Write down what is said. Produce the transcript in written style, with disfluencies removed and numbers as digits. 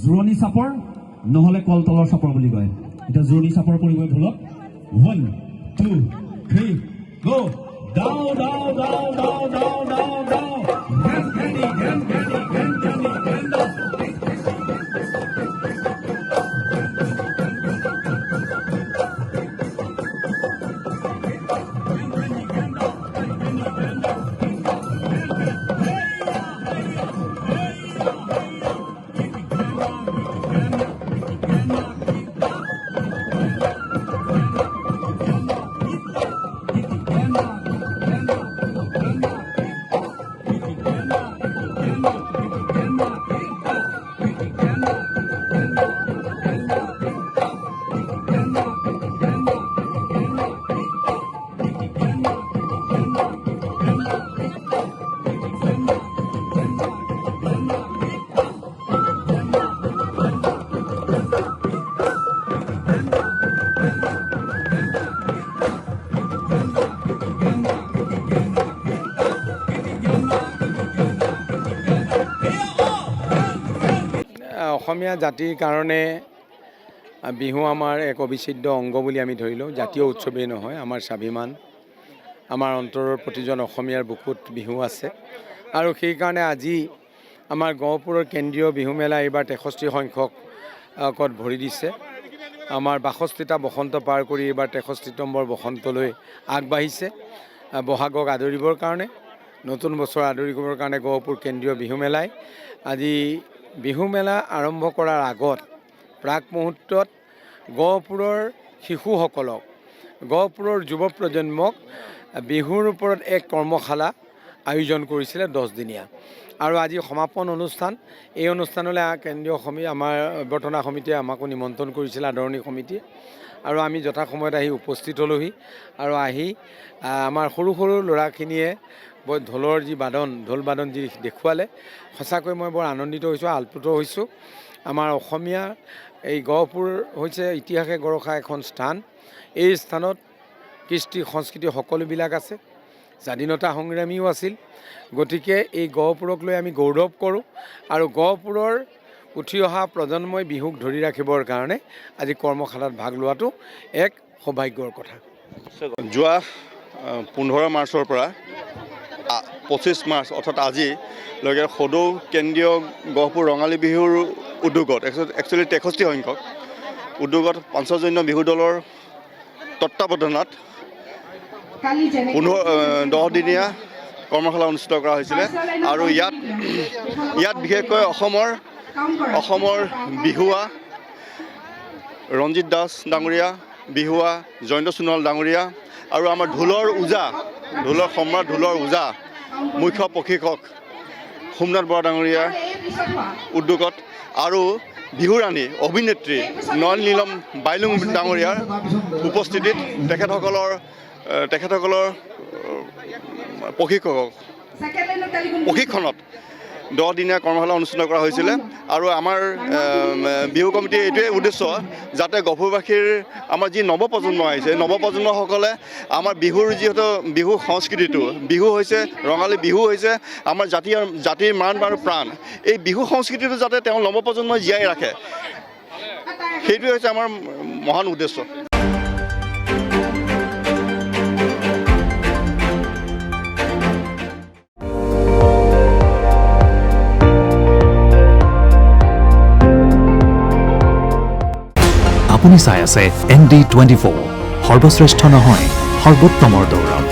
জোৰণি চাপৰ নহলে কলতলৰ চাপৰ বুলি কয় এটা জোৰণি চাপৰ পৰিব ঢোলক 1 2 3 গো দাও দাও দাও দাও দাও দাও দাও ঘেন ঘেনি ঘেন ঘেনি ঘেন ঘেনি ঘেন দাও অসমীয়া জাতিৰ কাৰণে বিহু আমাৰ এক অবিচ্ছেদ্য অংগ বুলি আমি ধৰি লওঁ। জাতীয় উৎসৱেই নহয়, আমাৰ স্বাভিমান, আমাৰ অন্তৰৰ প্ৰতিজন অসমীয়াৰ বুকুত বিহু আছে। আৰু সেইকাৰণে আজি আমাৰ গহপুৰৰ কেন্দ্ৰীয় বিহু মেলা এইবাৰ 63 সংখ্যকত ভৰি দিছে। আমাৰ 62টা বসন্ত পাৰ কৰি এইবাৰ 63তম বসন্তলৈ আগবাঢ়িছে। বহাগক আদৰিবৰ কাৰণে, নতুন বছৰ আদৰিবৰ কাৰণে গহপুৰ কেন্দ্ৰীয় বিহু মেলাই আজি বিহু মেলা আৰম্ভ কৰাৰ আগত প্ৰাক মুহূৰ্তত গহপুৰৰ শিশুসকলক, গহপুৰৰ যুৱ প্ৰজন্মক বিহুৰ ওপৰত এক কৰ্মশালা আয়োজন কৰিছিলে 10 দিনীয়া। আৰু আজি সমাপন অনুষ্ঠান। এই অনুষ্ঠানলৈ কেন্দ্ৰীয় আমাৰ অভ্যৰ্থনা সমিতিয়ে আমাকো নিমন্ত্ৰণ কৰিছিল, আদৰণি সমিতিয়ে। আৰু আমি যথাসময়ত আহি উপস্থিত হ'লোহি। আৰু আহি আমাৰ সৰু সৰু ল'ৰাখিনিয়ে ঢোলৰ যি বাদন, ঢোল বাদন যি দেখুৱালে, সঁচাকৈ মই বৰ আনন্দিত হৈছোঁ, আপ্লুত হৈছোঁ। আমাৰ অসমীয়া এই গহপুৰ হৈছে ইতিহাসে গৰখা এখন স্থান। এই স্থানত কৃষ্টি সংস্কৃতি সকলোবিলাক আছে, স্বাধীনতা সংগ্ৰামীও আছিল। গতিকে এই গহপুৰক লৈ আমি গৌৰৱ কৰোঁ। আৰু গহপুৰৰ উঠি অহা প্ৰজন্মই বিহুক ধৰি ৰাখিবৰ কাৰণে আজি কৰ্মশালাত ভাগ লোৱাটো এক সৌভাগ্যৰ কথা। যোৱা 15 মাৰ্চৰ পৰা 25 মাৰ্চ অৰ্থাৎ আজিলৈকে সদৌ কেন্দ্ৰীয় গহপুৰ ৰঙালী বিহুৰ উদ্যোগত একচুৱেলি 63 সংখ্যক উদ্যোগত পঞ্চজন্য বিহু দলৰ তত্বাৱধানত 10 দিনীয়া কৰ্মশালা অনুষ্ঠিত কৰা হৈছিলে আৰু ইয়াত বিশেষকৈ অসমৰ বিহুৱা ৰঞ্জিত দাস ডাঙৰীয়া, বিহুৱা জয়ন্ত সোণোৱাল ডাঙৰীয়া আৰু আমাৰ ঢোলৰ সম্ৰাট ঢোলৰ ওজা মুখ্য প্ৰশিক্ষক সোমনাথ বৰা ডাঙৰীয়া উদ্যোগত আৰু বিহুৰাণী অভিনেত্ৰী নয়ন নীলম বাইলুং ডাঙৰীয়াৰ উপস্থিতিত তেখেতসকলৰ প্ৰশিক্ষণত 10 দিনীয়া কৰ্মশালা অনুষ্ঠিত কৰা হৈছিলে আৰু আমাৰ বিহু কমিটিৰ এইটোৱে উদ্দেশ্য যাতে গভীৰবাসীৰ আমাৰ যি নৱপ্ৰজন্ম আহিছে নৱপ্ৰজন্মসকলে আমাৰ বিহুৰ যিহেতু বিহু সংস্কৃতিটো বিহু হৈছে ৰঙালী বিহু হৈছে আমাৰ জাতিৰ মান আৰু প্ৰাণ এই বিহু সংস্কৃতিটো যাতে তেওঁ নৱপ্ৰজন্মই জীয়াই ৰাখে সেইটোৱে হৈছে আমাৰ মহান উদ্দেশ্য। আপুনি চাই আছে ND24 সৰ্বশ্ৰেষ্ঠ নহয় সৰ্বোত্তমৰ দৌৰত।